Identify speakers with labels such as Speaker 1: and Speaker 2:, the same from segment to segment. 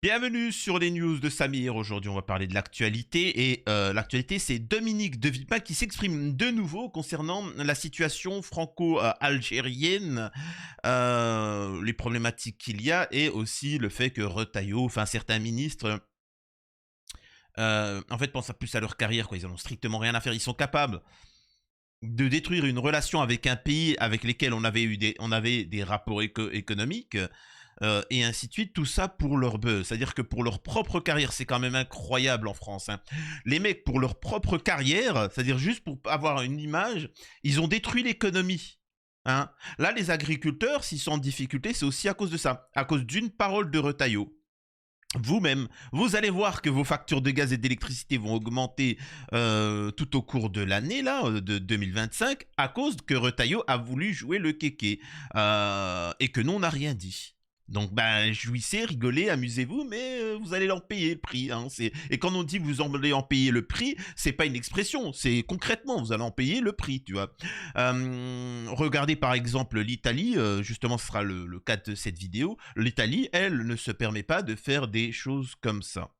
Speaker 1: Bienvenue sur les news de Samir. Aujourd'hui, on va parler de l'actualité. Et l'actualité, c'est Dominique de Villepin qui s'exprime de nouveau concernant la situation franco-algérienne, les problématiques qu'il y a et aussi le fait que Retailleau, enfin certains ministres, en fait, pensent plus à leur carrière, quoi. Ils n'en ont strictement rien à faire. Ils sont capables de détruire une relation avec un pays avec lesquels on avait des rapports économiques, et ainsi de suite, tout ça pour leur buzz. C'est-à-dire que pour leur propre carrière, c'est quand même incroyable en France, hein. Les mecs, pour leur propre carrière, c'est-à-dire juste pour avoir une image, ils ont détruit l'économie, hein. Là, les agriculteurs, s'ils sont en difficulté, c'est aussi à cause de ça, à cause d'une parole de Retailleau. Vous-même, vous allez voir que vos factures de gaz et d'électricité vont augmenter tout au cours de l'année là, de 2025, à cause que Retailleau a voulu jouer le kéké, et que nous on n'a rien dit. Donc ben jouissez, rigolez, amusez-vous, mais vous allez en payer le prix, hein. Et quand on dit que vous allez en payer le prix, c'est pas une expression, c'est concrètement vous allez en payer le prix, tu vois. Regardez par exemple l'Italie, justement ce sera le cas de cette vidéo. L'Italie, elle, ne se permet pas de faire des choses comme ça.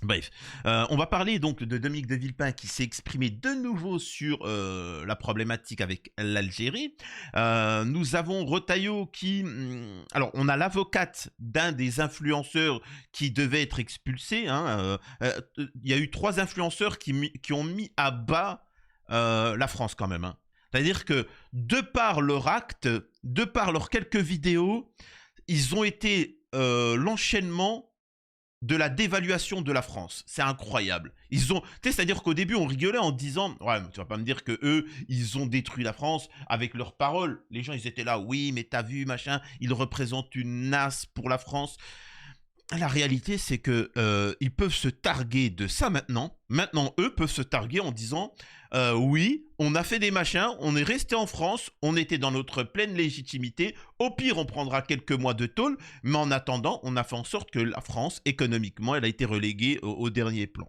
Speaker 1: Bref, on va parler donc de Dominique de Villepin qui s'est exprimé de nouveau sur la problématique avec l'Algérie. Nous avons Retailleau qui... alors, on a l'avocate d'un des influenceurs qui devait être expulsé, hein. Il y a eu 3 influenceurs qui ont mis à bas la France quand même, hein. C'est-à-dire que de par leur acte, de par leurs quelques vidéos, ils ont été l'enchaînement de la dévaluation de la France. C'est incroyable. C'est-à-dire qu'au début, on rigolait en disant, ouais, mais tu vas pas me dire que eux, ils ont détruit la France avec leurs paroles. Les gens, ils étaient là, oui, mais t'as vu, machin, ils représentent une nasse pour la France. La réalité, c'est que ils peuvent se targuer de ça maintenant. Maintenant, eux peuvent se targuer en disant oui, on a fait des machins, on est resté en France, on était dans notre pleine légitimité. Au pire, on prendra quelques mois de tôle, mais en attendant, on a fait en sorte que la France, économiquement, elle a été reléguée au dernier plan.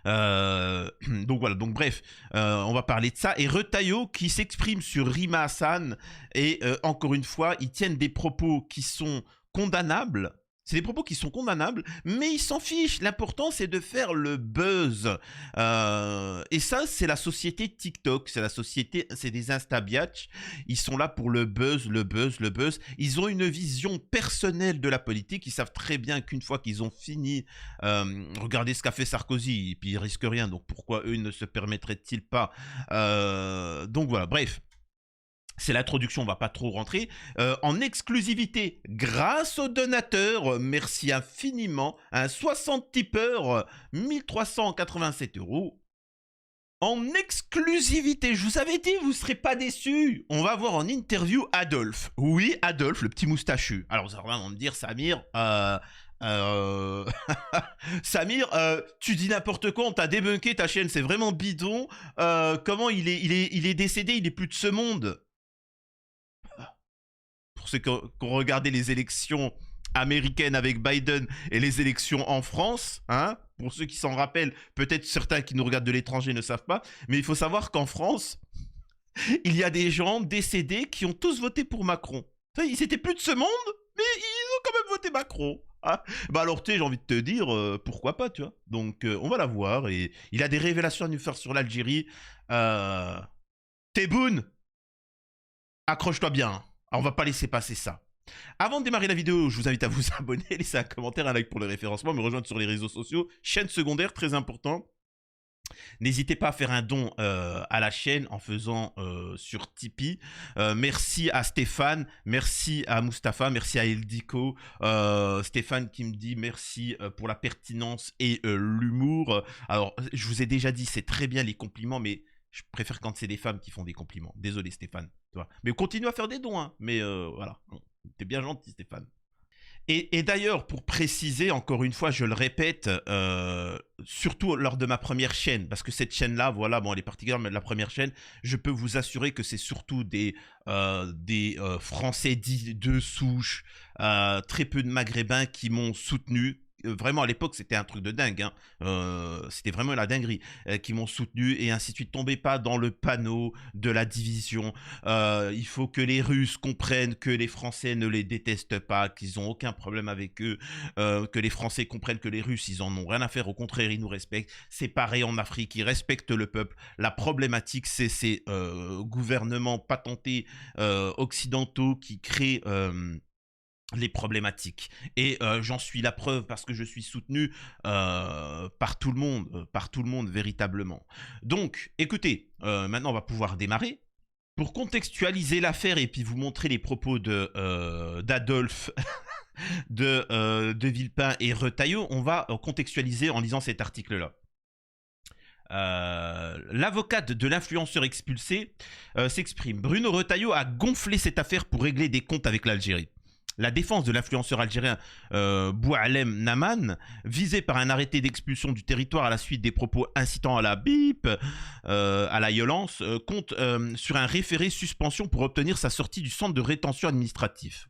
Speaker 1: Donc voilà, donc bref, on va parler de ça. Et Retailleau qui s'exprime sur Rima Hassan, et encore une fois, ils tiennent des propos qui sont condamnables. C'est des propos qui sont condamnables, mais ils s'en fichent. L'important, c'est de faire le buzz. Et ça, c'est la société TikTok. C'est la société, c'est des Instabiatch. Ils sont là pour le buzz, le buzz, le buzz. Ils ont une vision personnelle de la politique. Ils savent très bien qu'une fois qu'ils ont fini, regardez ce qu'a fait Sarkozy, et puis ils risquent rien. Donc pourquoi eux ne se permettraient-ils pas? Donc voilà, bref. C'est l'introduction, on va pas trop rentrer. En exclusivité, grâce aux donateurs, merci infiniment, un 60 tipeurs, 1387 €. En exclusivité, je vous avais dit, vous ne serez pas déçus. On va voir en interview Adolphe. Oui, Adolphe, le petit moustachu. Alors vous allez vraiment me dire, Samir, Samir, tu dis n'importe quoi, on t'a débunké ta chaîne, c'est vraiment bidon. Comment il est décédé, il est plus de ce monde. Pour ceux qui ont regardé les élections américaines avec Biden et les élections en France, hein, pour ceux qui s'en rappellent, peut-être certains qui nous regardent de l'étranger ne savent pas, mais il faut savoir qu'en France, il y a des gens décédés qui ont tous voté pour Macron. Ils étaient plus de ce monde, mais ils ont quand même voté Macron. Ah, bah alors tu sais, j'ai envie de te dire, pourquoi pas, tu vois. Donc on va la voir, et il a des révélations à nous faire sur l'Algérie. Tebboune, accroche-toi bien, hein. Alors, on va pas laisser passer ça. Avant de démarrer la vidéo, je vous invite à vous abonner, laisser un commentaire, un like pour le référencement, me rejoindre sur les réseaux sociaux, chaîne secondaire, très important. N'hésitez pas à faire un don à la chaîne en faisant sur Tipeee. Merci à Stéphane, merci à Mustapha, merci à Eldiko. Stéphane qui me dit merci pour la pertinence et l'humour. Alors, je vous ai déjà dit, c'est très bien les compliments, mais je préfère quand c'est des femmes qui font des compliments. Désolé Stéphane. Tu vois. Mais continue à faire des dons, hein. Mais voilà, t'es bien gentil Stéphane. Et d'ailleurs, pour préciser, encore une fois, je le répète, surtout lors de ma première chaîne, parce que cette chaîne-là, voilà, bon, elle est particulière, mais la première chaîne, je peux vous assurer que c'est surtout des Français dits de souche, très peu de Maghrébins qui m'ont soutenu. vraiment à l'époque c'était un truc de dingue, hein. C'était vraiment la dinguerie, qui m'ont soutenu et ainsi de suite. Tombez pas dans le panneau de la division. Il faut que les Russes comprennent que les Français ne les détestent pas, qu'ils ont aucun problème avec eux, que les Français comprennent que les Russes ils en ont rien à faire, au contraire ils nous respectent. C'est pareil en Afrique, ils respectent le peuple. La problématique c'est ces gouvernements patentés occidentaux qui créent les problématiques. Et j'en suis la preuve parce que je suis soutenu par tout le monde véritablement. Donc, écoutez, maintenant on va pouvoir démarrer. Pour contextualiser l'affaire et puis vous montrer les propos de d'Adolphe de Villepin et Retailleau, on va contextualiser en lisant cet article-là. L'avocate de l'influenceur expulsé s'exprime. Bruno Retailleau a gonflé cette affaire pour régler des comptes avec l'Algérie. La défense de l'influenceur algérien Boualem Naman, visé par un arrêté d'expulsion du territoire à la suite des propos incitant à la bip, à la violence, compte sur un référé suspension pour obtenir sa sortie du centre de rétention administratif.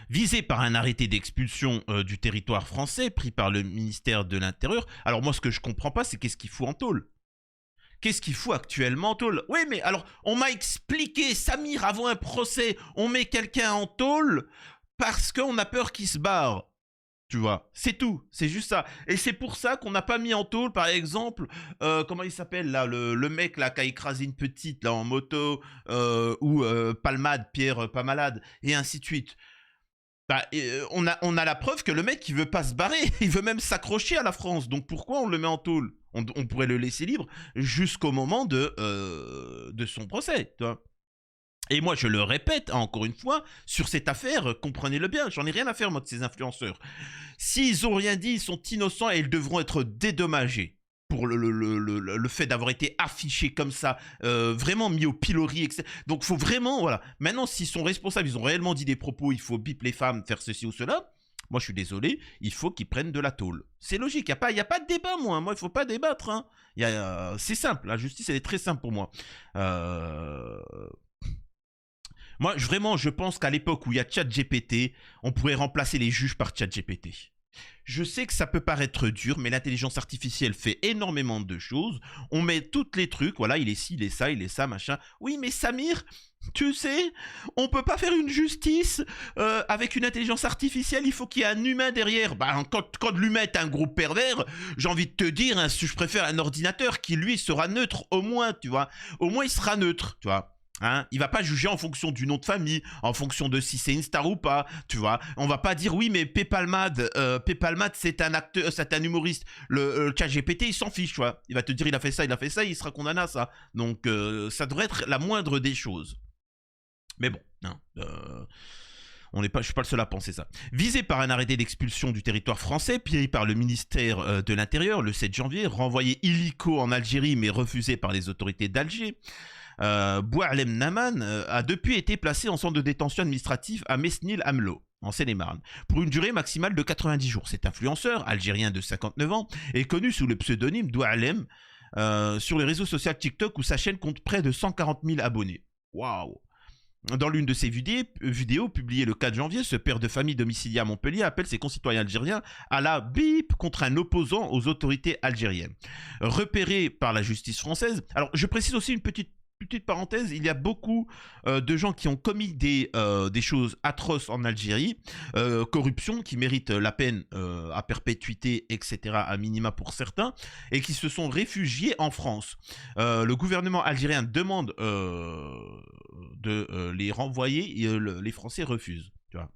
Speaker 1: Visé par un arrêté d'expulsion du territoire français pris par le ministère de l'Intérieur. Alors moi, ce que je comprends pas, c'est qu'est-ce qu'il fout en tôle? Qu'est-ce qu'il fout actuellement en tôle? Oui, mais alors, on m'a expliqué, Samir, avant un procès, on met quelqu'un en tôle parce qu'on a peur qu'il se barre. Tu vois, c'est tout, c'est juste ça. Et c'est pour ça qu'on n'a pas mis en tôle, par exemple, comment il s'appelle là, le mec là qui a écrasé une petite là en moto, ou Palmade, Pierre pas malade, et ainsi de suite. Bah, on a la preuve que le mec il veut pas se barrer, il veut même s'accrocher à la France. Donc pourquoi on le met en tôle? On pourrait le laisser libre jusqu'au moment de son procès, tu vois. Et moi, je le répète encore une fois, sur cette affaire, comprenez-le bien, j'en ai rien à faire, moi, de ces influenceurs. S'ils ont rien dit, ils sont innocents et ils devront être dédommagés pour le fait d'avoir été affichés comme ça, vraiment mis au pilori, etc. Donc, il faut vraiment, voilà. Maintenant, s'ils sont responsables, ils ont réellement dit des propos, il faut bip les femmes, faire ceci ou cela. Moi, je suis désolé, il faut qu'ils prennent de la tôle. C'est logique, il n'y a pas de débat, moi. Moi, il ne faut pas débattre. Hein. C'est simple, la justice, elle est très simple pour moi. Moi, vraiment, je pense qu'à l'époque où il y a ChatGPT, on pourrait remplacer les juges par ChatGPT. Je sais que ça peut paraître dur, mais l'intelligence artificielle fait énormément de choses. On met tous les trucs, voilà, il est ci, il est ça, machin. Oui, mais Samir, tu sais, on peut pas faire une justice avec une intelligence artificielle, il faut qu'il y ait un humain derrière. Bah, quand l'humain est un gros pervers, j'ai envie de te dire, hein, je préfère un ordinateur qui, lui, sera neutre, au moins, tu vois. Au moins, il sera neutre, tu vois. Hein, il va pas juger en fonction du nom de famille, en fonction de si c'est une star ou pas, tu vois. On va pas dire oui mais Pepalmad c'est un acteur, c'est un humoriste. Le ChatGPT il s'en fiche, tu vois. Il va te dire il a fait ça, il sera condamné à ça. Donc ça devrait être la moindre des choses. Mais bon, hein, je suis pas le seul à penser ça. Visé par un arrêté d'expulsion du territoire français, pris par le ministère de l'Intérieur le 7 janvier, renvoyé illico en Algérie mais refusé par les autorités d'Alger. Boualem Naman a depuis été placé en centre de détention administrative à Mesnil-Amelot, en Seine-et-Marne, pour une durée maximale de 90 jours. Cet influenceur, algérien de 59 ans, est connu sous le pseudonyme Boualem sur les réseaux sociaux TikTok où sa chaîne compte près de 140 000 abonnés. Waouh! Dans l'une de ses vidéos publiées le 4 janvier, ce père de famille domicilié à Montpellier appelle ses concitoyens algériens à la bip contre un opposant aux autorités algériennes. Repéré par la justice française, alors je précise aussi une petite parenthèse, il y a beaucoup de gens qui ont commis des choses atroces en Algérie, corruption qui mérite la peine à perpétuité, etc., à minima pour certains, et qui se sont réfugiés en France. Le gouvernement algérien demande de les renvoyer, et les Français refusent. Tu vois.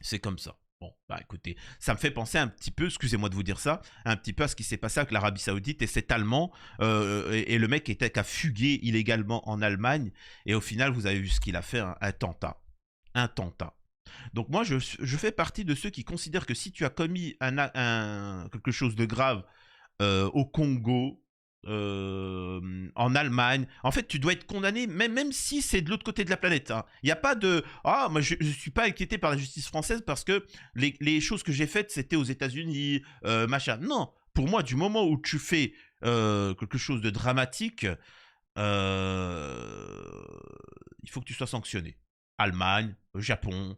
Speaker 1: C'est comme ça. Bon, bah écoutez, ça me fait penser un petit peu, excusez-moi de vous dire ça, un petit peu à ce qui s'est passé avec l'Arabie Saoudite et cet Allemand, et le mec qui a fugué illégalement en Allemagne, et au final, vous avez vu ce qu'il a fait, hein, un tentat. Un tentat. Donc moi, je fais partie de ceux qui considèrent que si tu as commis quelque chose de grave au Congo, en Allemagne. En fait, tu dois être condamné, même si c'est de l'autre côté de la planète. Hein. Il n'y a pas de... Ah, moi, je ne suis pas inquiété par la justice française parce que les choses que j'ai faites, c'était aux États-Unis, machin. Non, pour moi, du moment où tu fais quelque chose de dramatique, il faut que tu sois sanctionné. Allemagne, Japon,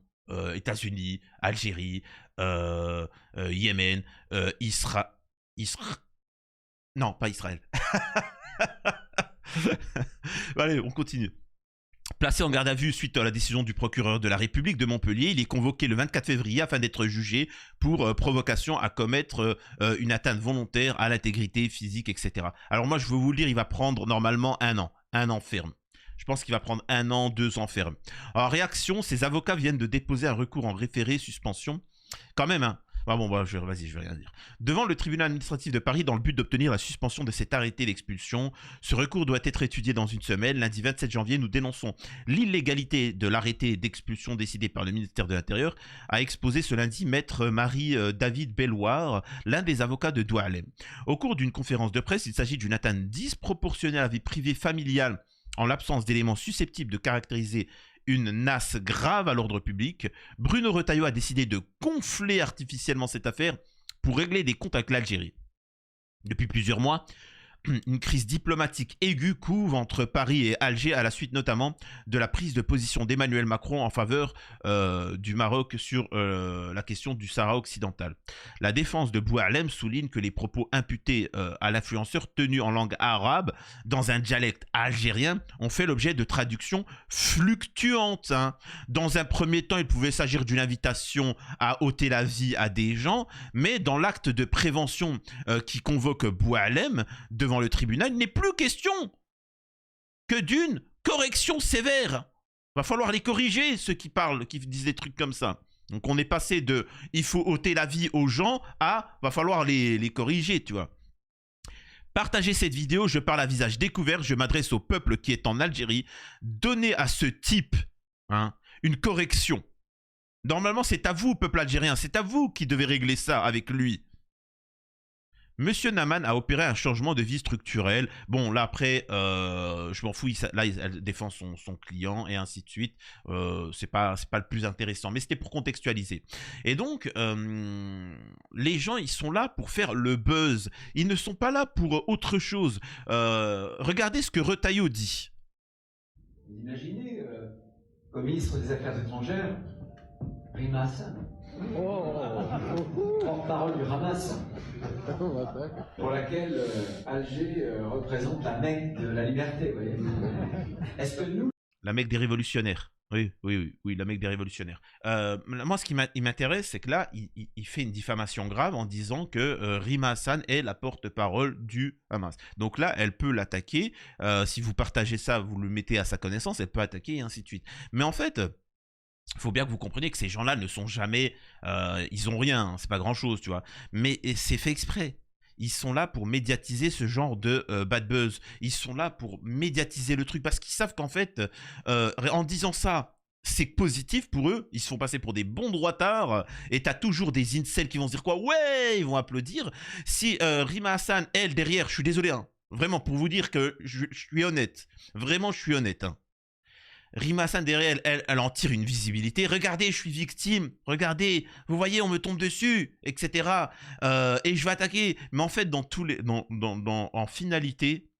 Speaker 1: États-Unis, Algérie, Yémen, non, pas Israël. Allez, on continue. Placé en garde à vue suite à la décision du procureur de la République de Montpellier, il est convoqué le 24 février afin d'être jugé pour provocation à commettre une atteinte volontaire à l'intégrité physique, etc. Alors moi, je veux vous le dire, il va prendre normalement 1 an. 1 an ferme. Je pense qu'il va prendre 1 an, 2 ans ferme. En réaction, ses avocats viennent de déposer un recours en référé suspension. Quand même, hein. Ah bon, bah, vas-y, je vais rien dire. Devant le tribunal administratif de Paris, dans le but d'obtenir la suspension de cet arrêté d'expulsion, ce recours doit être étudié dans une semaine. Lundi 27 janvier, nous dénonçons l'illégalité de l'arrêté d'expulsion décidé par le ministère de l'Intérieur, a exposé ce lundi maître Marie-David Belloir, l'un des avocats de Douarlem. Au cours d'une conférence de presse, il s'agit d'une atteinte disproportionnée à la vie privée familiale en l'absence d'éléments susceptibles de caractériser une nasse grave à l'ordre public. Bruno Retailleau a décidé de gonfler artificiellement cette affaire pour régler des comptes avec l'Algérie. Depuis plusieurs mois, une crise diplomatique aiguë couve entre Paris et Alger à la suite notamment de la prise de position d'Emmanuel Macron en faveur du Maroc sur la question du Sahara occidental. La défense de Boualem souligne que les propos imputés à l'influenceur tenus en langue arabe dans un dialecte algérien ont fait l'objet de traductions fluctuantes. Hein. Dans un premier temps, il pouvait s'agir d'une invitation à ôter la vie à des gens, mais dans l'acte de prévention qui convoque Boualem devant le tribunal, il n'est plus question que d'une correction sévère. Va falloir les corriger, ceux qui parlent, qui disent des trucs comme ça. Donc on est passé de « il faut ôter la vie aux gens » à « va falloir les corriger », tu vois. Partagez cette vidéo, je parle à visage découvert, je m'adresse au peuple qui est en Algérie. Donnez à ce type une correction. Normalement, c'est à vous, peuple algérien, c'est à vous qui devez régler ça avec lui. Monsieur Naman a opéré un changement de vie structurel. Bon, là, après, je m'en fous. Là, elle défend son client et ainsi de suite. C'est pas le plus intéressant. Mais c'était pour contextualiser. Et donc, les gens, ils sont là pour faire le buzz. Ils ne sont pas là pour autre chose. Regardez ce que Retailleau dit.
Speaker 2: Vous imaginez, comme ministre des Affaires étrangères, Rima Hassan, porte-parole du Hamas, pour laquelle Alger représente la Mecque de la liberté, vous voyez. Est-ce que nous...
Speaker 1: La Mecque des révolutionnaires. Oui, la Mecque des révolutionnaires. Moi, ce qui m'intéresse, c'est que là, il fait une diffamation grave en disant que Rima Hassan est la porte-parole du Hamas. Donc là, elle peut l'attaquer. Si vous partagez ça, vous le mettez à sa connaissance, elle peut attaquer et ainsi de suite. Mais en fait... il faut bien que vous compreniez que ces gens-là ne sont jamais... ils ont rien, hein, c'est pas grand-chose, tu vois. Mais c'est fait exprès. Ils sont là pour médiatiser ce genre de bad buzz. Ils sont là pour médiatiser le truc parce qu'ils savent qu'en fait, en disant ça, c'est positif pour eux. Ils se font passer pour des bons droitards. Et t'as toujours des incels qui vont se dire quoi? Ouais, ils vont applaudir. Si Rima Hassan, elle, derrière, je suis désolé, hein, vraiment, pour vous dire que je suis honnête. Vraiment, je suis honnête, hein. Rima Hassan derrière elle en tire une visibilité. Regardez, je suis victime. Regardez, vous voyez, on me tombe dessus, etc. Et je vais attaquer. Mais en fait, en finalité,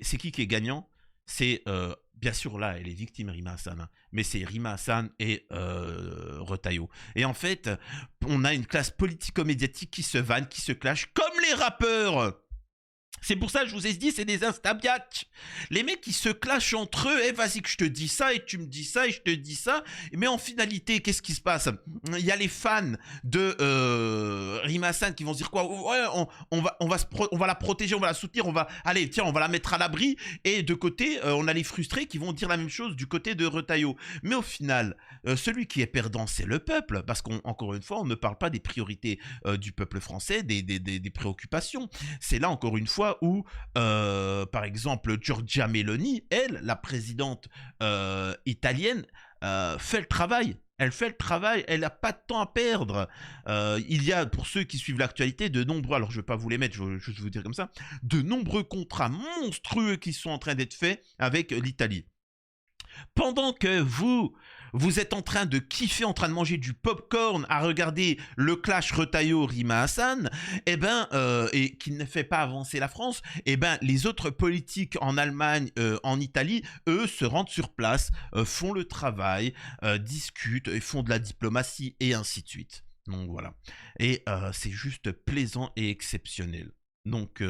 Speaker 1: c'est qui est gagnant? C'est bien sûr là, elle est victime, Rima Hassan, hein, mais c'est Rima Hassan et Retailleau. Et en fait, on a une classe politico-médiatique qui se vanne, qui se clash, comme les rappeurs. C'est pour ça que je vous ai dit, c'est des instabiatch. Les mecs qui se clashent entre eux, vas-y que je te dis ça et tu me dis ça et je te dis ça. Mais en finalité, qu'est-ce qui se passe? Il y a les fans de Rima Hassan qui vont se dire quoi? Ouais, on va la protéger, on va la soutenir, on va la mettre à l'abri. Et de côté, on a les frustrés qui vont dire la même chose du côté de Retailleau. Mais au final, celui qui est perdant, c'est le peuple. Parce qu'encore une fois, on ne parle pas des priorités du peuple français, des préoccupations. C'est là, encore une fois, où, par exemple, Giorgia Meloni, elle, la présidente italienne, fait le travail. Elle fait le travail, elle n'a pas de temps à perdre. Il y a, pour ceux qui suivent l'actualité, de nombreux, alors je ne vais pas vous les mettre, je vais juste vous dire comme ça, de nombreux contrats monstrueux qui sont en train d'être faits avec l'Italie. Pendant que vous vous êtes en train de kiffer, en train de manger du popcorn, à regarder le clash Retailleau-Rima Hassan, et qui ne fait pas avancer la France, les autres politiques en Allemagne, en Italie, eux, se rendent sur place, font le travail, discutent, et font de la diplomatie, et ainsi de suite. Donc voilà. Et c'est juste plaisant et exceptionnel. Donc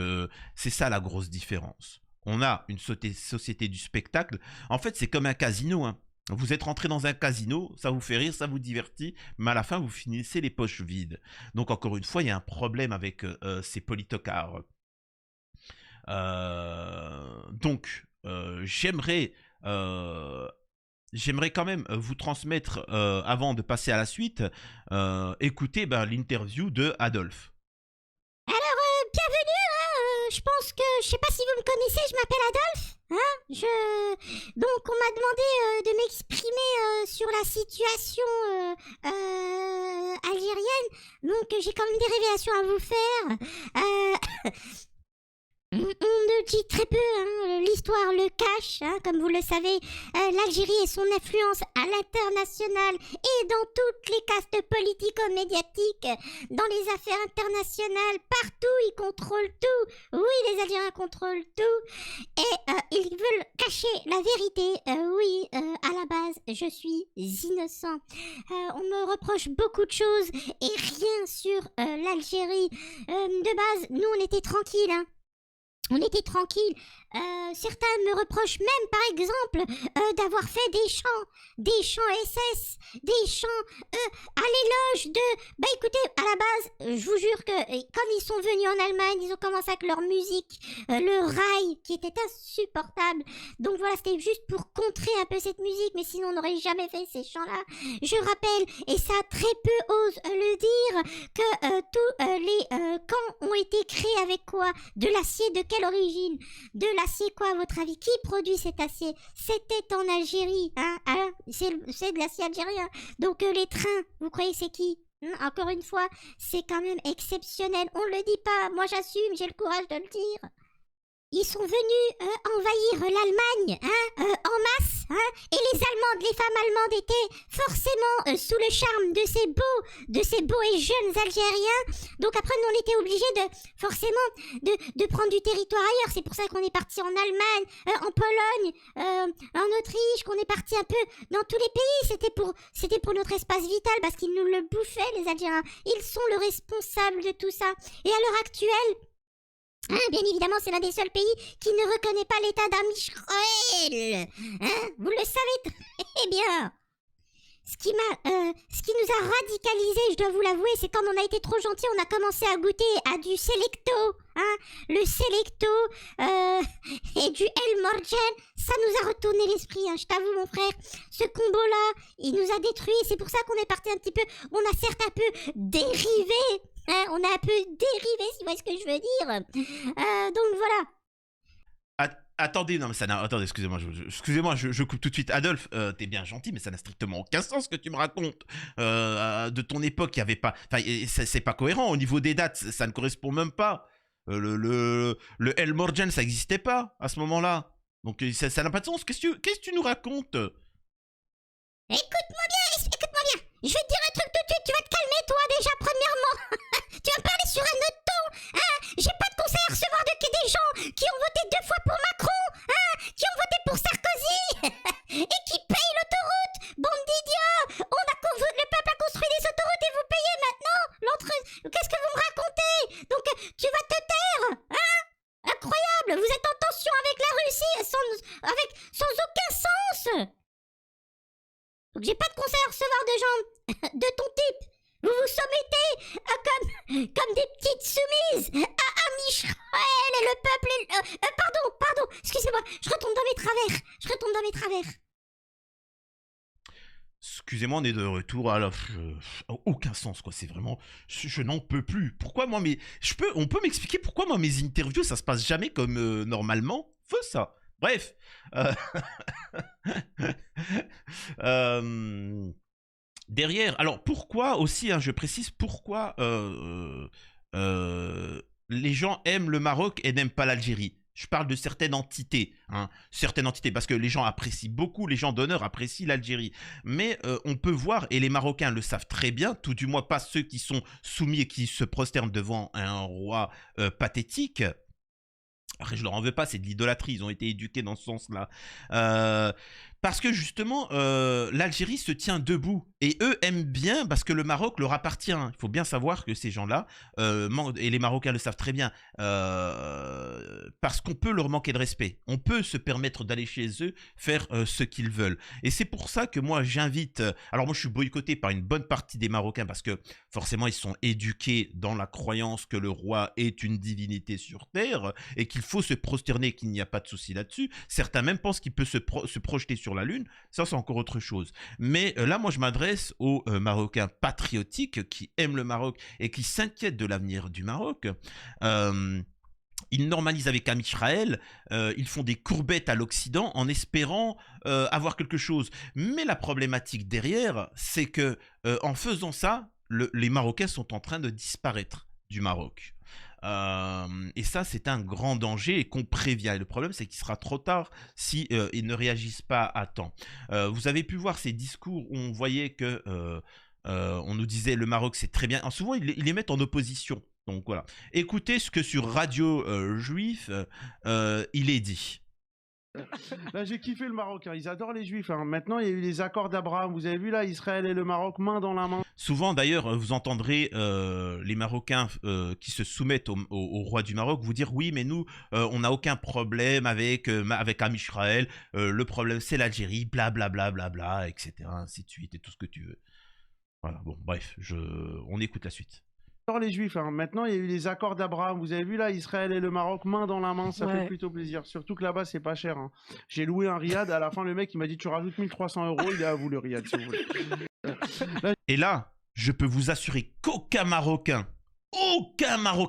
Speaker 1: c'est ça la grosse différence. On a une société du spectacle. En fait, c'est comme un casino, hein. Vous êtes rentré dans un casino, ça vous fait rire, ça vous divertit, mais à la fin, vous finissez les poches vides. Donc, encore une fois, il y a un problème avec ces politocards. J'aimerais quand même vous transmettre, avant de passer à la suite, écouter l'interview de Adolphe.
Speaker 3: Bienvenue, je pense que, je sais pas si vous me connaissez, je m'appelle Adolphe, donc on m'a demandé de m'exprimer sur la situation algérienne, donc j'ai quand même des révélations à vous faire. On ne dit très peu, l'histoire le cache, comme vous le savez, l'Algérie et son influence à l'international et dans toutes les castes politico-médiatiques, dans les affaires internationales, partout, ils contrôlent tout. Oui, les Algériens contrôlent tout et ils veulent cacher la vérité. Oui, à la base, je suis innocent. On me reproche beaucoup de choses et rien sur l'Algérie. De base, nous, on était tranquilles, On était tranquille. Certains me reprochent même, par exemple, d'avoir fait des chants SS, des chants à l'éloge de... écoutez, à la base, je vous jure que quand ils sont venus en Allemagne, ils ont commencé avec leur musique, le rail, qui était insupportable. Donc voilà, c'était juste pour contrer un peu cette musique, mais sinon on n'aurait jamais fait ces chants-là. Je rappelle, et ça très peu osent le dire, que tous les camps ont été créés avec quoi? De l'acier de quelle origine? De l'acier quoi, à votre avis? Qui produit cet acier? C'était en Algérie, c'est de l'acier algérien. Donc les trains, vous croyez c'est qui? Encore une fois, c'est quand même exceptionnel. On le dit pas, moi j'assume, j'ai le courage de le dire. Ils sont venus envahir l'Allemagne en masse, et les Allemandes, les femmes allemandes étaient forcément sous le charme de ces beaux et jeunes Algériens. Donc après, nous, on était obligés de prendre du territoire ailleurs. C'est pour ça qu'on est parti en Allemagne, en Pologne, en Autriche, qu'on est parti un peu dans tous les pays. C'était pour notre espace vital parce qu'ils nous le bouffaient, les Algériens. Ils sont le responsable de tout ça. Et à l'heure actuelle, bien évidemment, c'est l'un des seuls pays qui ne reconnaît pas l'État d'Am Israël. Vous le savez très bien. Ce qui nous a radicalisés, je dois vous l'avouer, c'est quand on a été trop gentils, on a commencé à goûter à du Selecto, le Selecto et du El Morgen. Ça nous a retourné l'esprit, je t'avoue mon frère. Ce combo-là, il nous a détruits. C'est pour ça qu'on est parti un petit peu, on a certes un peu dérivé. On a un peu dérivé, si vous voyez ce que je veux dire. Donc voilà.
Speaker 1: Attendez, non mais ça n'a... Attendez, excusez-moi, je coupe tout de suite. Adolphe, t'es bien gentil, mais ça n'a strictement aucun sens ce que tu me racontes. De ton époque, il n'y avait pas... Enfin, c'est pas cohérent. Au niveau des dates, ça ne correspond même pas. Le El Morgen, ça n'existait pas à ce moment-là. Donc ça n'a pas de sens. Qu'est-ce que tu nous racontes?
Speaker 3: Écoute-moi bien. Je vais te dire un truc tout de suite. Tu vas te calmer, toi, déjà, premièrement. Tu vas me parler sur un autre ton. J'ai pas de conseil à recevoir de des gens qui ont voté 2 fois pour Macron, qui ont voté pour Sarkozy et qui payent l'autoroute. Bande d'idiots. Le peuple a construit des autoroutes et vous payez maintenant Qu'est-ce que vous me racontez? Donc, tu vas te taire, Incroyable. Vous êtes en tension avec la Russie sans aucun sens. Donc, j'ai pas de conseil à recevoir de gens de ton type. Vous vous soumettez comme des petites soumises à Israël et le peuple... Pardon, excusez-moi, je retombe dans mes travers.
Speaker 1: Excusez-moi, on est de retour. Alors, aucun sens, quoi. C'est vraiment... Je n'en peux plus. Pourquoi moi, on peut m'expliquer pourquoi moi, mes interviews, ça se passe jamais comme normalement? Faut ça. Bref. Derrière, alors pourquoi aussi, je précise, pourquoi les gens aiment le Maroc et n'aiment pas l'Algérie? Je parle de certaines entités, hein, certaines entités, parce que les gens apprécient beaucoup, les gens d'honneur apprécient l'Algérie. Mais on peut voir, et les Marocains le savent très bien, tout du moins pas ceux qui sont soumis et qui se prosternent devant un roi pathétique. Après, je leur en veux pas, c'est de l'idolâtrie, ils ont été éduqués dans ce sens-là. Parce que justement, l'Algérie se tient debout. Et eux aiment bien, parce que le Maroc leur appartient. Il faut bien savoir que ces gens-là, et les Marocains le savent très bien, parce qu'on peut leur manquer de respect. On peut se permettre d'aller chez eux, faire ce qu'ils veulent. Et c'est pour ça que moi, j'invite... alors moi, je suis boycotté par une bonne partie des Marocains, parce que forcément, ils sont éduqués dans la croyance que le roi est une divinité sur terre, et qu'il faut se prosterner, qu'il n'y a pas de souci là-dessus. Certains même pensent qu'il peut se projeter sur la Lune. Ça, c'est encore autre chose. Mais là, moi, je m'adresse aux Marocains patriotiques qui aiment le Maroc et qui s'inquiètent de l'avenir du Maroc. Ils normalisent avec Amisraël, ils font des courbettes à l'Occident en espérant avoir quelque chose. Mais la problématique derrière, c'est que en faisant ça, les Marocains sont en train de disparaître du Maroc. Et ça, c'est un grand danger et qu'on prévient. Et le problème, c'est qu'il sera trop tard si ils ne réagissent pas à temps. Vous avez pu voir ces discours où on voyait que on nous disait le Maroc, c'est très bien. Alors, souvent, ils les mettent en opposition. Donc voilà. Écoutez ce que sur Radio Juif, il est dit.
Speaker 4: Là, j'ai kiffé le Maroc, hein. Ils adorent les Juifs, hein. Maintenant, il y a eu les accords d'Abraham. Vous avez vu là, Israël et le Maroc, main dans la main.
Speaker 1: Souvent, d'ailleurs, vous entendrez les Marocains qui se soumettent au roi du Maroc vous dire oui, mais nous, on n'a aucun problème avec Amisraël. Le problème, c'est l'Algérie, blablabla, bla, bla, bla, etc. Ainsi de suite, et tout ce que tu veux. Voilà, bon, bref, on écoute la suite.
Speaker 4: Les Juifs, hein. Maintenant, il y a eu les accords d'Abraham. Vous avez vu là, Israël et le Maroc, main dans la main, ça fait plutôt plaisir. Surtout que là-bas, c'est pas cher, hein. J'ai loué un riad, à la fin, le mec, il m'a dit, tu rajoutes 1300 €, il est à vous le riad, si vous voulez.
Speaker 1: Et là, je peux vous assurer qu'aucun Marocain,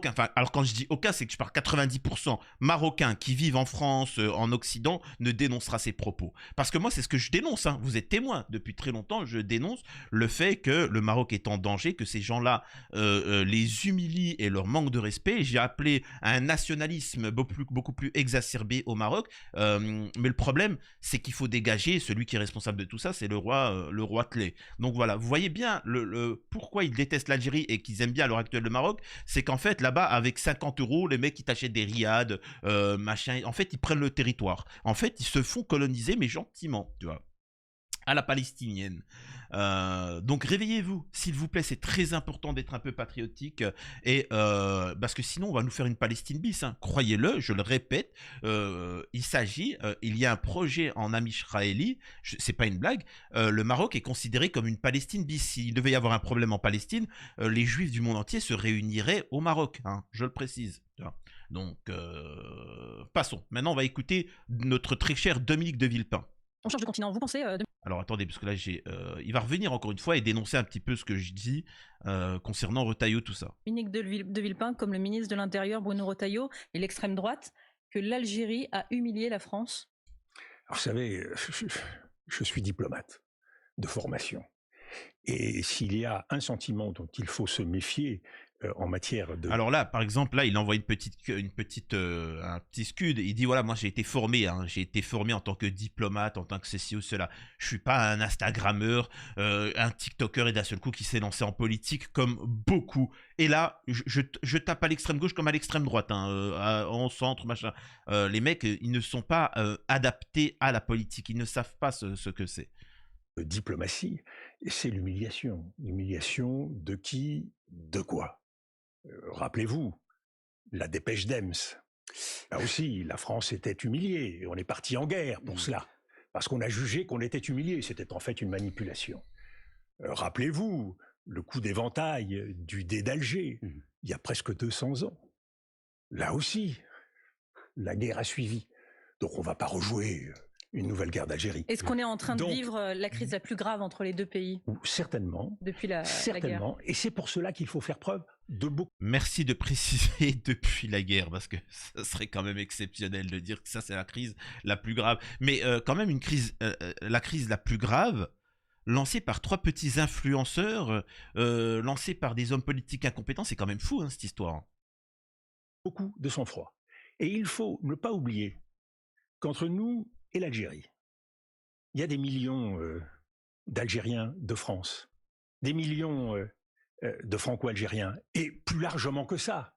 Speaker 1: enfin, alors quand je dis aucun, c'est que je parle 90% Marocains qui vivent en France, en Occident, ne dénoncera ces propos. Parce que moi, c'est ce que je dénonce, hein. Vous êtes témoin, depuis très longtemps, je dénonce le fait que le Maroc est en danger, que ces gens-là les humilient et leur manque de respect. J'ai appelé à un nationalisme beaucoup plus exacerbé au Maroc. Mais le problème, c'est qu'il faut dégager celui qui est responsable de tout ça, c'est le roi Tlé. Donc voilà, vous voyez bien pourquoi ils détestent l'Algérie et qu'ils aiment bien à l'heure actuelle le Maroc. C'est qu'en fait, là-bas, avec 50 €, les mecs, ils t'achètent des riads, machin. En fait, ils prennent le territoire. En fait, ils se font coloniser, mais gentiment, tu vois, à la palestinienne. Donc réveillez-vous, s'il vous plaît, c'est très important d'être un peu patriotique, et parce que sinon on va nous faire une Palestine bis, hein. Croyez-le, je le répète, il y a un projet en Amisraëli, c'est pas une blague, le Maroc est considéré comme une Palestine bis. S'il devait y avoir un problème en Palestine, les Juifs du monde entier se réuniraient au Maroc, hein, je le précise. Donc passons, maintenant on va écouter notre très cher Dominique de Villepin.
Speaker 5: On change de continent, vous pensez
Speaker 1: Alors attendez, parce que là, il va revenir encore une fois et dénoncer un petit peu ce que je dis concernant Retailleau, tout ça.
Speaker 5: Dominique de Villepin, comme le ministre de l'Intérieur Bruno Retailleau et l'extrême droite, que l'Algérie a humilié la France.
Speaker 6: Alors, vous savez, je suis diplomate de formation. Et s'il y a un sentiment dont il faut se méfier en matière de...
Speaker 1: Alors là, par exemple, là, il envoie un petit scud. Il dit, voilà, moi, j'ai été formé en tant que diplomate, en tant que ceci ou cela. Je suis pas un Instagrammeur, un TikToker et d'un seul coup qui s'est lancé en politique comme beaucoup. Et là, je tape à l'extrême gauche comme à l'extrême droite, hein, en centre, machin. Les mecs, ils ne sont pas adaptés à la politique. Ils ne savent pas ce que c'est.
Speaker 6: Diplomatie, c'est l'humiliation. L'humiliation de qui, de quoi? Rappelez-vous, la dépêche d'Ems. Là aussi, la France était humiliée et on est parti en guerre pour cela. Parce qu'on a jugé qu'on était humilié. C'était en fait une manipulation. Rappelez-vous, le coup d'éventail du dé d'Alger, il y a presque 200 ans. Là aussi, la guerre a suivi. Donc on ne va pas rejouer une nouvelle guerre d'Algérie.
Speaker 5: Est-ce qu'on est en train de vivre la crise la plus grave entre les deux pays?
Speaker 6: Certainement.
Speaker 5: Depuis la
Speaker 6: certainement.
Speaker 5: guerre.
Speaker 6: Et c'est pour cela qu'il faut faire preuve de beaucoup.
Speaker 1: Merci de préciser depuis la guerre, parce que ça serait quand même exceptionnel de dire que ça, c'est la crise la plus grave. Mais quand même, la crise la plus grave, lancée par 3 petits influenceurs, lancée par des hommes politiques incompétents, c'est quand même fou, hein, cette histoire.
Speaker 6: Beaucoup de sang-froid. Et il faut ne pas oublier qu'entre nous et l'Algérie, il y a des millions d'Algériens de France, des millions de Franco-Algériens, et plus largement que ça,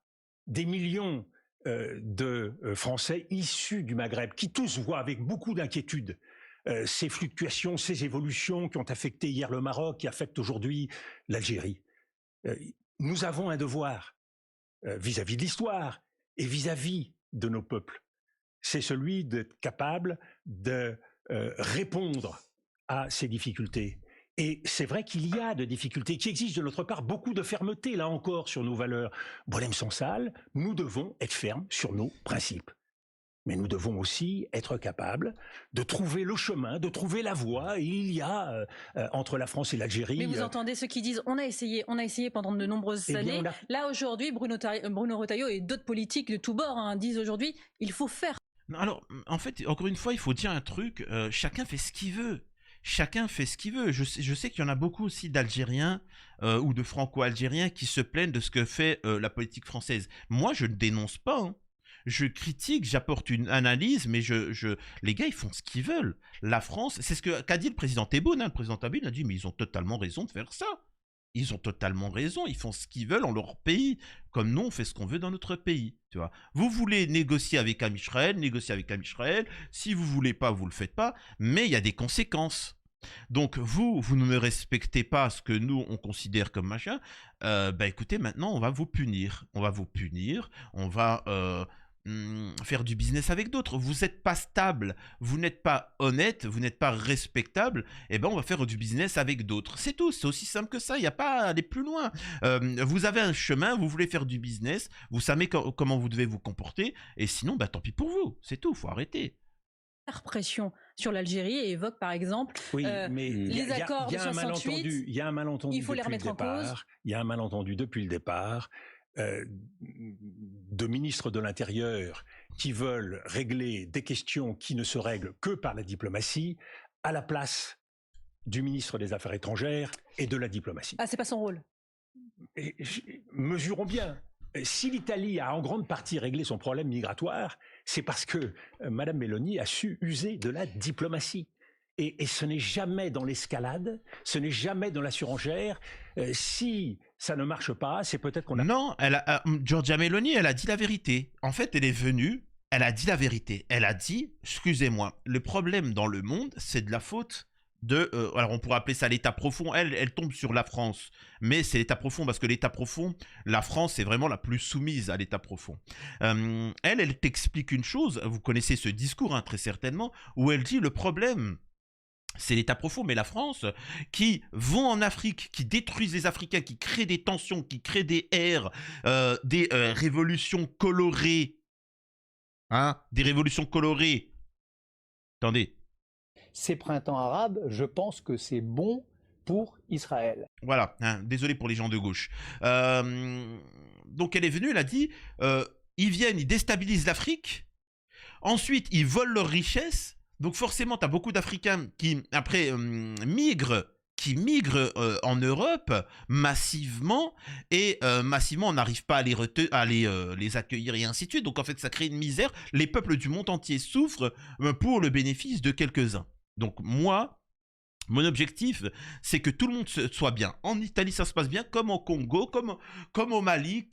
Speaker 6: des millions de Français issus du Maghreb, qui tous voient avec beaucoup d'inquiétude ces fluctuations, ces évolutions qui ont affecté hier le Maroc, qui affectent aujourd'hui l'Algérie. Nous avons un devoir vis-à-vis de l'histoire et vis-à-vis de nos peuples. C'est celui d'être capable de répondre à ces difficultés. Et c'est vrai qu'il y a de difficultés qui exigent de notre part beaucoup de fermeté, là encore, sur nos valeurs. Bolem Sansal, nous devons être fermes sur nos principes. Mais nous devons aussi être capables de trouver le chemin, de trouver la voie. Et il y a, entre la France et l'Algérie...
Speaker 5: Mais vous entendez ceux qui disent on a essayé pendant de nombreuses années. Là, aujourd'hui, Bruno Retailleau et d'autres politiques de tous bords disent aujourd'hui il faut faire.
Speaker 1: Alors, en fait, encore une fois, il faut dire un truc, chacun fait ce qu'il veut. Chacun fait ce qu'il veut. Je sais qu'il y en a beaucoup aussi d'Algériens ou de Franco-Algériens qui se plaignent de ce que fait la politique française. Moi, je ne dénonce pas. Hein. Je critique, j'apporte une analyse, mais les gars, ils font ce qu'ils veulent. La France, c'est ce qu'a dit le président Tebboune. Hein. Le président Tebboune a dit, mais ils ont totalement raison de faire ça. Ils ont totalement raison, ils font ce qu'ils veulent en leur pays, comme nous on fait ce qu'on veut dans notre pays, tu vois. Vous voulez négocier avec Amisraël, négocier avec Amisraël, si vous voulez pas, vous le faites pas, mais il y a des conséquences. Donc vous ne respectez pas ce que nous on considère comme machin, bah écoutez, maintenant on va vous punir, on va faire du business avec d'autres. Vous n'êtes pas stable, vous n'êtes pas honnête, vous n'êtes pas respectable, et ben on va faire du business avec d'autres. C'est tout, c'est aussi simple que ça, il n'y a pas à aller plus loin. Vous avez un chemin, vous voulez faire du business, vous savez comment vous devez vous comporter, et sinon, bah tant pis pour vous, c'est tout, faut arrêter.
Speaker 5: Pression sur l'Algérie et évoque par exemple les accords de 68.
Speaker 6: Il y a un malentendu.
Speaker 5: Il faut les remettre en cause.
Speaker 6: Il y a un malentendu depuis le départ. De ministres de l'Intérieur qui veulent régler des questions qui ne se règlent que par la diplomatie à la place du ministre des Affaires étrangères et de la diplomatie.
Speaker 5: Ah, c'est pas son rôle.
Speaker 6: Mesurons bien. Si l'Italie a en grande partie réglé son problème migratoire, c'est parce que Madame Meloni a su user de la diplomatie. Et ce n'est jamais dans l'escalade, ce n'est jamais dans la surenchère. Si ça ne marche pas, c'est peut-être qu'on a...
Speaker 1: Non, Giorgia Meloni, elle a dit la vérité. En fait, elle est venue, elle a dit la vérité. Elle a dit, excusez-moi, le problème dans le monde, c'est de la faute de... alors, on pourrait appeler ça l'état profond. Elle tombe sur la France. Mais c'est l'état profond, parce que l'état profond, la France est vraiment la plus soumise à l'état profond. Elle t'explique une chose, vous connaissez ce discours, hein, très certainement, où elle dit, le problème... c'est l'état profond, mais la France, qui vont en Afrique, qui détruisent les Africains, qui créent des tensions, qui créent des airs, des révolutions colorées. Hein, des révolutions colorées. Attendez.
Speaker 7: Ces printemps arabes, je pense que c'est bon pour Israël.
Speaker 1: Voilà, hein, désolé pour les gens de gauche. Donc elle est venue, elle a dit, ils viennent, ils déstabilisent l'Afrique, ensuite ils volent leurs richesses. Donc forcément, tu as beaucoup d'Africains qui, après, migrent en Europe massivement, et massivement, on n'arrive pas à les accueillir et ainsi de suite. Donc en fait, ça crée une misère. Les peuples du monde entier souffrent pour le bénéfice de quelques-uns. Donc moi, mon objectif, c'est que tout le monde soit bien. En Italie, ça se passe bien, comme au Congo, comme au Mali,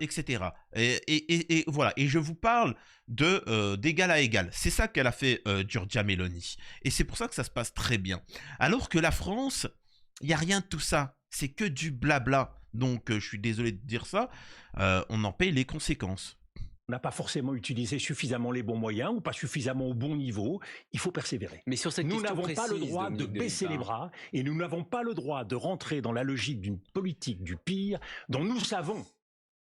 Speaker 1: etc. Et voilà. Et je vous parle d'égal à égal. C'est ça qu'elle a fait Giorgia Meloni. Et c'est pour ça que ça se passe très bien. Alors que la France, il n'y a rien de tout ça. C'est que du blabla. Donc, je suis désolé de dire ça. On en paye les conséquences.
Speaker 6: On n'a pas forcément utilisé suffisamment les bons moyens ou pas suffisamment au bon niveau. Il faut persévérer.
Speaker 8: Mais sur cette
Speaker 6: nous
Speaker 8: question
Speaker 6: n'avons pas le droit de baisser les bras et nous n'avons pas le droit de rentrer dans la logique d'une politique du pire dont nous savons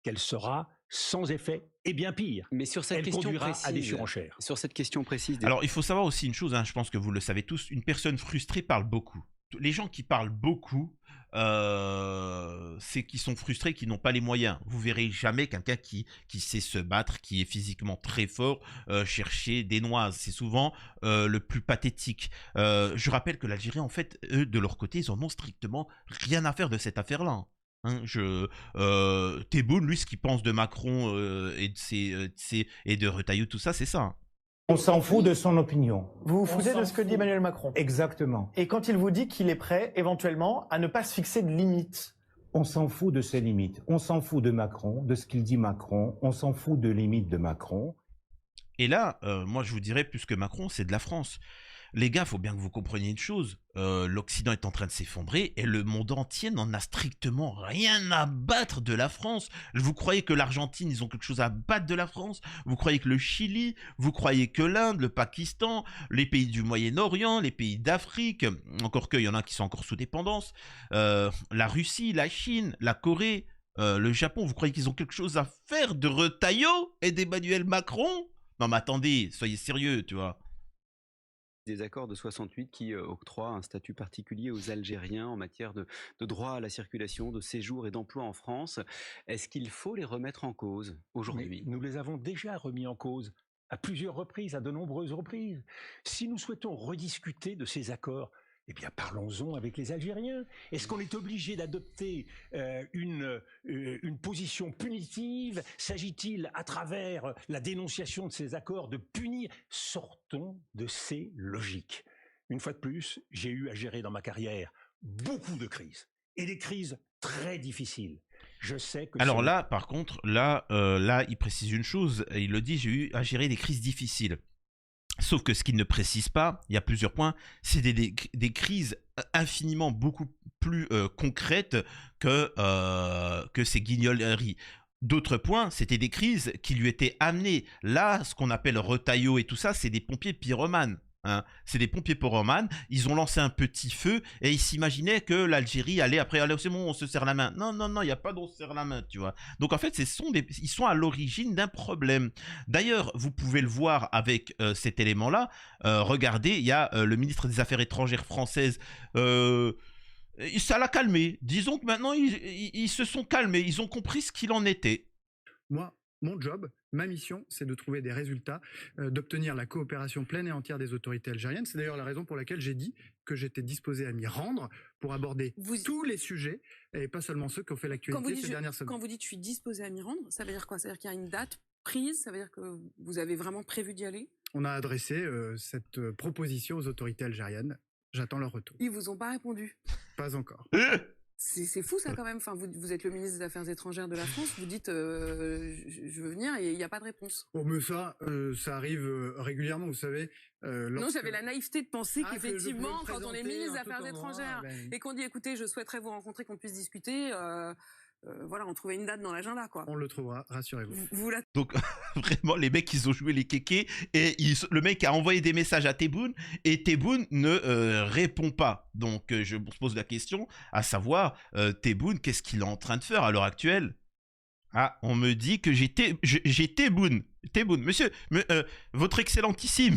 Speaker 6: qu'elle sera sans effet et bien pire.
Speaker 8: Mais sur cette question précise,
Speaker 6: à des surenchères.
Speaker 8: Sur cette question précise.
Speaker 1: Alors, il faut savoir aussi une chose, hein, je pense que vous le savez tous, une personne frustrée parle beaucoup. Les gens qui parlent beaucoup, c'est qu'ils sont frustrés, qui n'ont pas les moyens. Vous verrez jamais quelqu'un qui sait se battre, qui est physiquement très fort, chercher des noises. C'est souvent le plus pathétique. Je rappelle que l'Algérie, en fait, eux, de leur côté, ils en ont strictement rien à faire de cette affaire-là. Hein, Tebboune, lui, ce qu'il pense de Macron et de Retailleau, tout ça, c'est ça. Hein.
Speaker 9: On s'en fout de son opinion.
Speaker 10: Vous vous foutez de ce que dit Emmanuel Macron.
Speaker 9: Exactement.
Speaker 10: Et quand il vous dit qu'il est prêt, éventuellement, à ne pas se fixer de limites.
Speaker 9: On s'en fout de ses limites. On s'en fout de Macron, de ce qu'il dit Macron. On s'en fout de limites de Macron.
Speaker 1: Et là, moi, je vous dirais, plus que Macron, c'est de la France. Les gars, il faut bien que vous compreniez une chose. L'Occident est en train de s'effondrer et le monde entier n'en a strictement rien à battre de la France. Vous croyez que l'Argentine, ils ont quelque chose à battre de la France? Vous croyez que le Chili? Vous croyez que l'Inde, le Pakistan, les pays du Moyen-Orient, les pays d'Afrique, encore qu'il y en a qui sont encore sous dépendance, la Russie, la Chine, la Corée, le Japon, vous croyez qu'ils ont quelque chose à faire de Retailleau et d'Emmanuel Macron? Non mais attendez, soyez sérieux, tu vois.
Speaker 8: Des accords de 68 qui octroient un statut particulier aux Algériens en matière de droit à la circulation, de séjour et d'emploi en France. Est-ce qu'il faut les remettre en cause aujourd'hui?
Speaker 6: Nous les avons déjà remis en cause à plusieurs reprises, à de nombreuses reprises. Si nous souhaitons rediscuter de ces accords, eh bien, parlons-en avec les Algériens. Est-ce qu'on est obligé d'adopter une position punitive? S'agit-il, à travers la dénonciation de ces accords, de punir? Sortons de ces logiques. Une fois de plus, j'ai eu à gérer dans ma carrière beaucoup de crises, et des crises très difficiles. Je sais que...
Speaker 1: Alors là, par contre, là, il précise une chose, il le dit, j'ai eu à gérer des crises difficiles. Sauf que ce qu'il ne précise pas, il y a plusieurs points, c'est des crises infiniment beaucoup plus concrètes que ces guignoleries. D'autres points, c'était des crises qui lui étaient amenées. Là, ce qu'on appelle Retailleau et tout ça, c'est des pompiers pyromanes. Hein. C'est des pompiers pyromanes, ils ont lancé un petit feu et ils s'imaginaient que l'Algérie allait après, allez, c'est bon, on se serre la main. Non, non, non, il n'y a pas d'on se serre la main, tu vois. Donc en fait, ils sont à l'origine d'un problème. D'ailleurs, vous pouvez le voir avec cet élément-là. Regardez, il y a le ministre des Affaires étrangères française. Ça l'a calmé. Disons que maintenant, ils se sont calmés. Ils ont compris ce qu'il en était.
Speaker 11: Moi, mon job, ma mission, c'est de trouver des résultats, d'obtenir la coopération pleine et entière des autorités algériennes. C'est d'ailleurs la raison pour laquelle j'ai dit que j'étais disposé à m'y rendre pour aborder tous les sujets et pas seulement ceux qui ont fait l'actualité ces dernières semaines.
Speaker 12: Quand vous dites je suis disposé à m'y rendre, ça veut dire quoi? Ça veut dire qu'il y a une date prise? Ça veut dire que vous avez vraiment prévu d'y aller?
Speaker 11: On a adressé cette proposition aux autorités algériennes. J'attends leur retour.
Speaker 12: Ils vous ont pas répondu?
Speaker 11: Pas encore.
Speaker 12: C'est fou ça quand même. Enfin, vous êtes le ministre des Affaires étrangères de la France. Vous dites je veux venir et il n'y a pas de réponse.
Speaker 11: Oh mais ça arrive régulièrement, vous savez.
Speaker 12: Non, j'avais la naïveté de penser qu'effectivement, quand on est ministre des Affaires étrangères et qu'on dit écoutez, je souhaiterais vous rencontrer, qu'on puisse discuter. Voilà, on trouvait une date dans l'agenda, quoi.
Speaker 11: On le trouvera, rassurez-vous.
Speaker 1: Donc, vraiment, les mecs, ils ont joué les kékés et le mec a envoyé des messages à Tebboune et Tebboune ne répond pas. Donc, je me pose la question, à savoir, Tebboune, qu'est-ce qu'il est en train de faire à l'heure actuelle? Ah, on me dit que j'ai Tebboune. Tebboune, monsieur, votre excellentissime,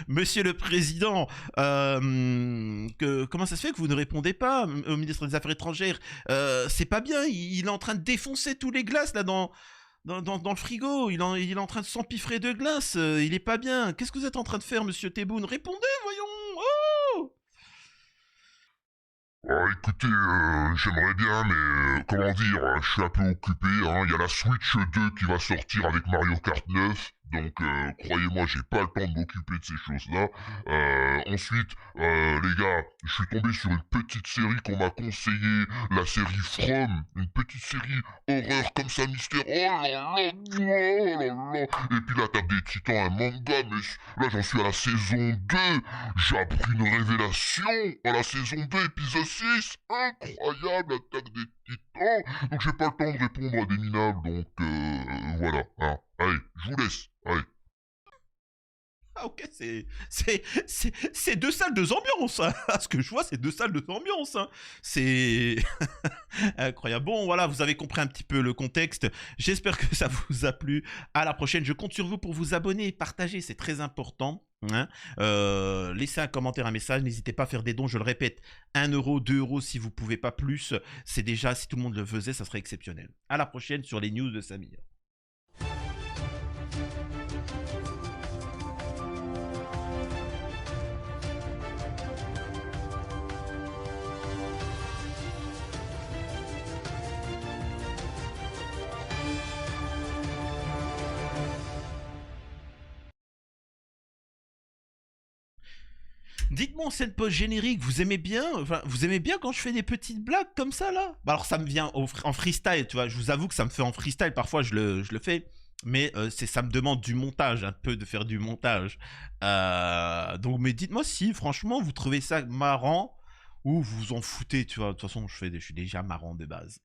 Speaker 1: monsieur le président, comment ça se fait que vous ne répondez pas au ministre des Affaires étrangères? C'est pas bien, il est en train de défoncer tous les glaces là dans le frigo, il est en train de s'empiffrer de glace, il est pas bien. Qu'est-ce que vous êtes en train de faire, monsieur Tebboune? Répondez, voyons. Oh!
Speaker 13: Écoutez, j'aimerais bien, mais comment dire, je suis un peu occupé, hein. Il y a la Switch 2 qui va sortir avec Mario Kart 9, donc croyez-moi, j'ai pas le temps de m'occuper de ces choses-là. Ensuite, les gars, je suis tombé sur une petite série qu'on m'a conseillée, la série From, une petite série horreur comme ça, mystère. Oh là là, oh là là. Et puis l'Attaque des Titans, un manga, mais là j'en suis à la saison 2. J'ai appris une révélation à la saison 2, épisode 6. Incroyable, l'Attaque des Titans. Donc j'ai pas le temps de répondre à des minables, donc voilà. Hein. Allez, je vous laisse. Allez.
Speaker 1: Ah ok, c'est deux salles, deux ambiances. Hein. À ce que je vois, c'est deux salles, deux ambiances. Hein. C'est incroyable. Bon, voilà, vous avez compris un petit peu le contexte. J'espère que ça vous a plu. À la prochaine. Je compte sur vous pour vous abonner et partager. C'est très important. Hein. Laissez un commentaire, un message. N'hésitez pas à faire des dons. Je le répète, 1 euro, 2 euros si vous pouvez pas plus. C'est déjà, si tout le monde le faisait, ça serait exceptionnel. À la prochaine sur les news de Samir. Dites-moi en scène post-générique, vous aimez bien quand je fais des petites blagues comme ça, là? Bah alors ça me vient en freestyle, tu vois, je vous avoue que ça me fait en freestyle, parfois je le fais, mais ça me demande du montage, un peu de faire du montage. Donc, mais dites-moi si, franchement, vous trouvez ça marrant ou vous vous en foutez, tu vois, de toute façon, je suis déjà marrant de base.